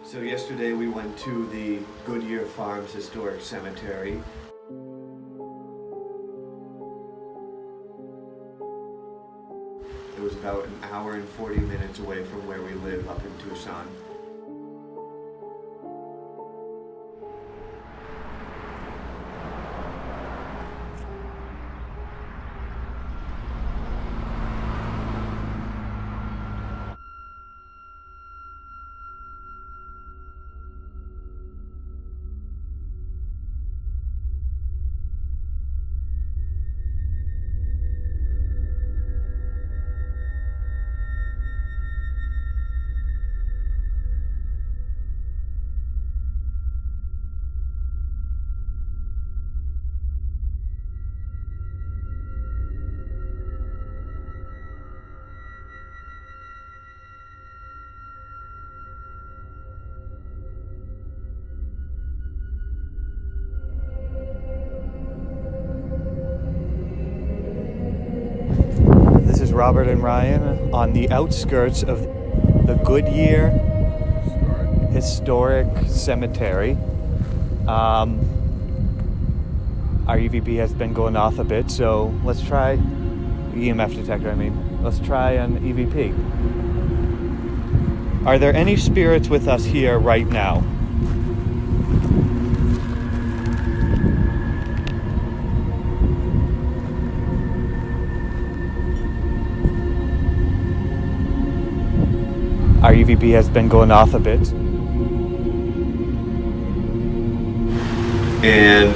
So yesterday we went to the Goodyear Farms Historic Cemetery. It was about an hour and 40 minutes away from where we live up in Tucson. This is Robert and Ryan on the outskirts of the Goodyear Historic Cemetery. Our EVP has been going off a bit, so let's try EMF detector. Let's try an EVP. Are there any spirits with us here right now? Our EVP has been going off a bit. And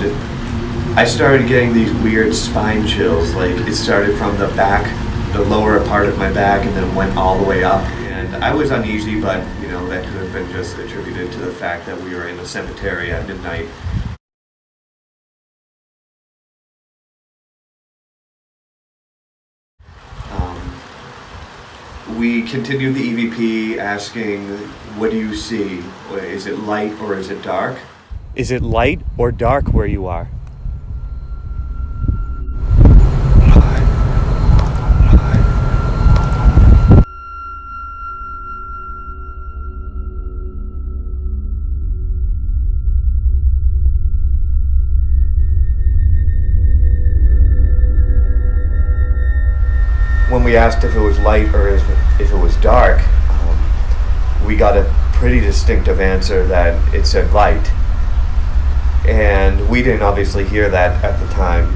I started getting these weird spine chills. Like, it started from the back, the lower part of my back, and then went all the way up. And I was uneasy, but, that could have been just attributed to the fact that we were in a cemetery at midnight. We continued the EVP asking, what do you see? Is it light or is it dark? Is it light or dark where you are? When we asked if it was light or if it was dark, we got a pretty distinctive answer that it said light. And we didn't obviously hear that at the time.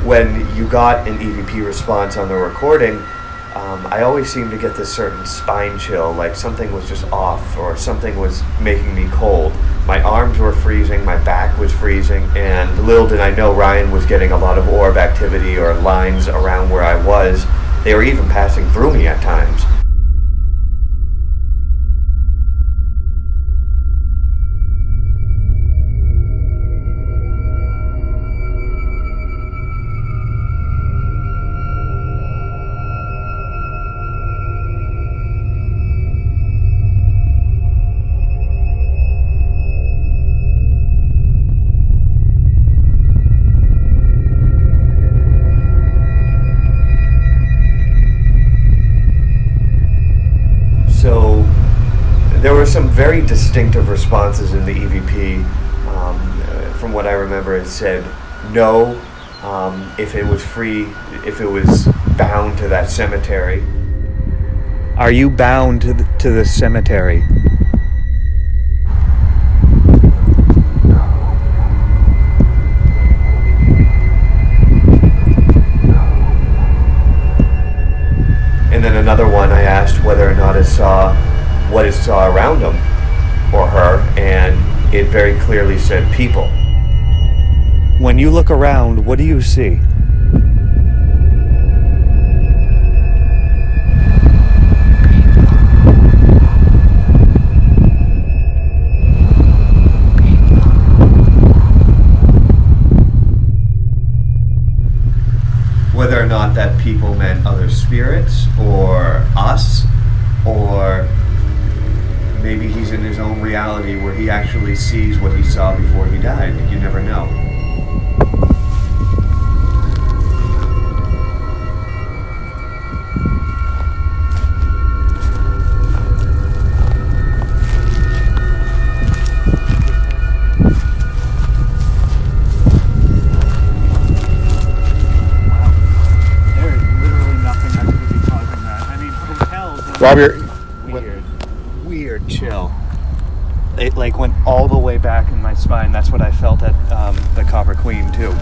When you got an EVP response on the recording, I always seemed to get this certain spine chill, like something was just off or something was making me cold. My arms were freezing, my back was freezing, and little did I know Ryan was getting a lot of orb activity or lines around where I was. They were even passing through me at times. So there were some very distinctive responses in the EVP. From what I remember, it said no, if it was free, if it was bound to that cemetery. Are you bound to the cemetery? And then another one, I asked whether or not it saw what it saw around him or her, and it very clearly said people. When you look around, what do you see? Whether or not that people meant other spirits or us, or maybe he's in his own reality where he actually sees what he saw before he died. You never know. Rob, weird chill. It like went all the way back in my spine. That's what I felt at the Copper Queen too.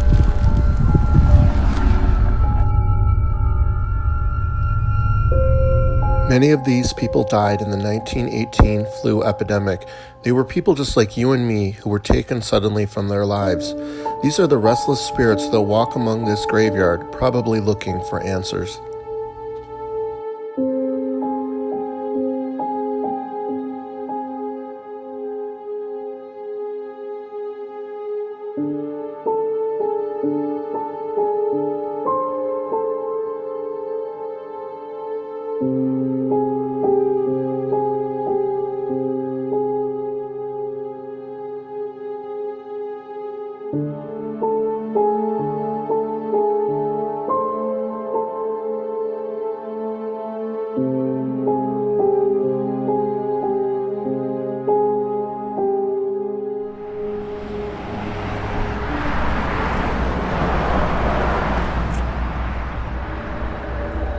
Many of these people died in the 1918 flu epidemic. They were people just like you and me who were taken suddenly from their lives. These are the restless spirits that walk among this graveyard, probably looking for answers.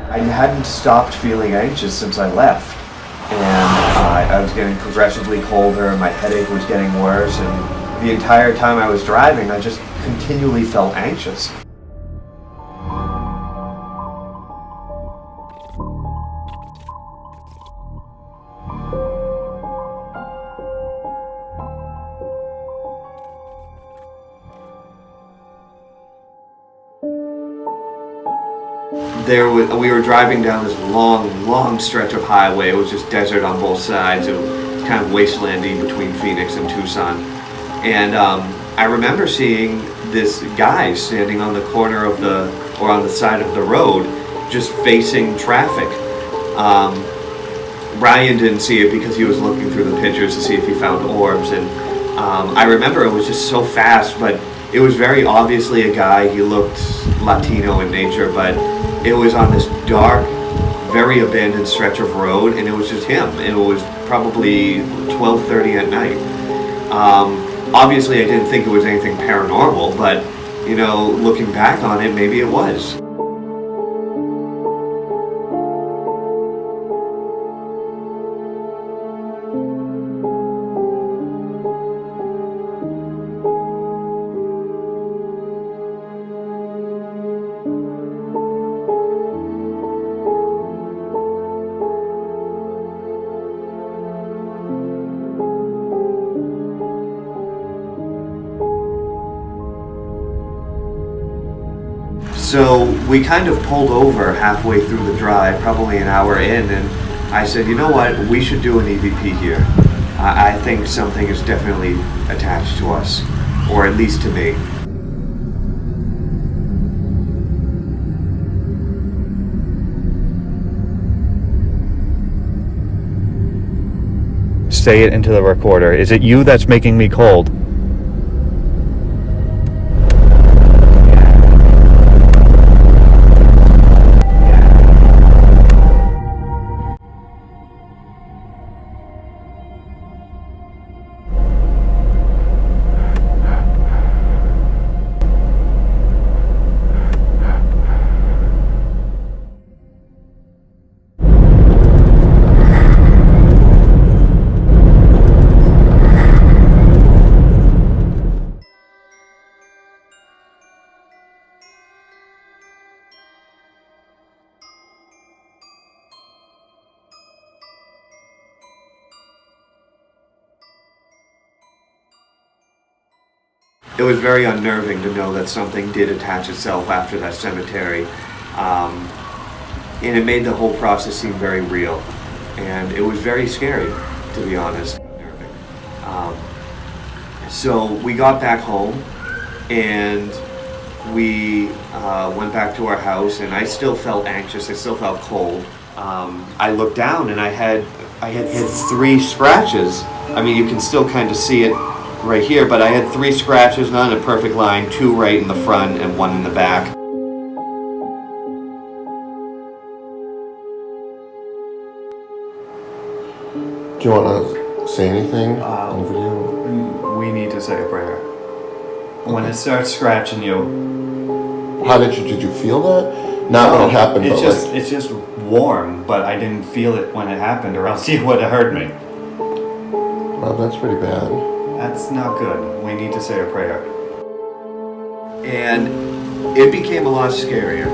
I hadn't stopped feeling anxious since I left, and I was getting progressively colder, and my headache was getting worse, and the entire time I was driving, I just continually felt anxious. We were driving down this long stretch of highway. It was just desert on both sides. It was kind of wastelandy between Phoenix and Tucson. And I remember seeing this guy standing on the corner of on the side of the road, just facing traffic. Brian didn't see it because he was looking through the pictures to see if he found orbs. And I remember it was just so fast, but it was very obviously a guy. He looked Latino in nature, but it was on this dark, very abandoned stretch of road, and it was just him. It was probably 12:30 at night. Obviously, I didn't think it was anything paranormal, but, looking back on it, maybe it was. So we kind of pulled over halfway through the drive, probably an hour in, and I said, you know what, we should do an EVP here. I think something is definitely attached to us, or at least to me. Say it into the recorder. Is it you that's making me cold? It was very unnerving to know that something did attach itself after that cemetery. And it made the whole process seem very real. And it was very scary, to be honest. So we got back home, and we went back to our house, and I still felt anxious. I still felt cold. I looked down, and I had hit 3 scratches. I mean, you can still kind of see it right here, but I had 3 scratches, not in a perfect line, 2 right in the front and 1 in the back. Do you want to say anything on video? We need to say a prayer. When it starts scratching you, How did you feel that? Not when it happened, it's but just like... it's just warm, but I didn't feel it when it happened, or else you would have heard me. Well, that's pretty bad. That's not good. We need to say a prayer. And it became a lot scarier,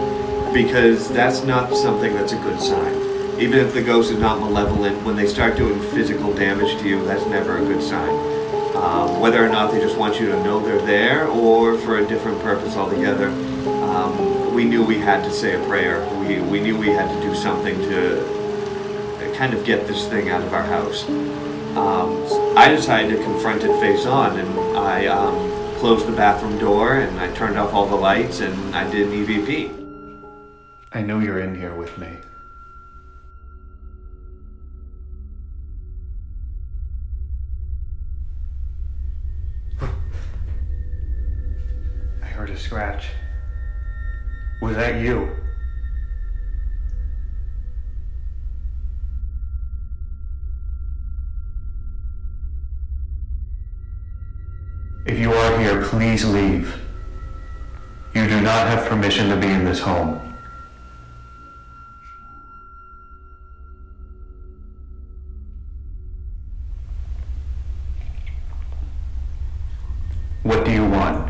because that's not something that's a good sign. Even if the ghost is not malevolent, when they start doing physical damage to you, that's never a good sign. Whether or not they just want you to know they're there, or for a different purpose altogether, we knew we had to say a prayer. We knew we had to do something to kind of get this thing out of our house. I decided to confront it face on, and I closed the bathroom door, and I turned off all the lights, and I did an EVP. I know you're in here with me. I heard a scratch. Was that you? If you are here, please leave. You do not have permission to be in this home. What do you want?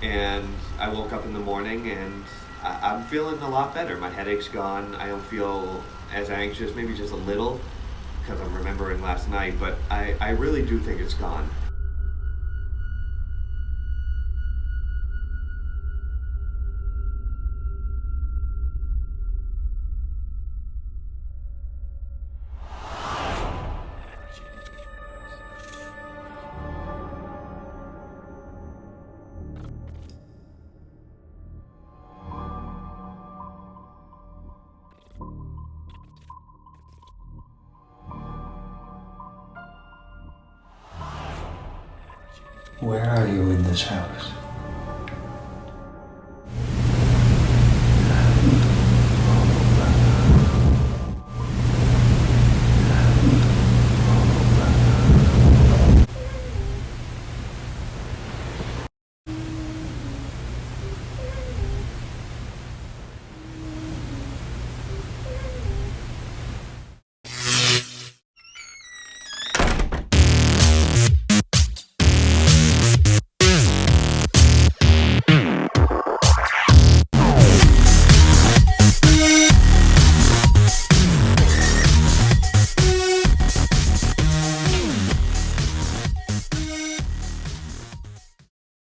And I woke up in the morning, and I'm feeling a lot better. My headache's gone. I don't feel as anxious, maybe just a little, because I'm remembering last night, but I really do think it's gone. Where are you in this house?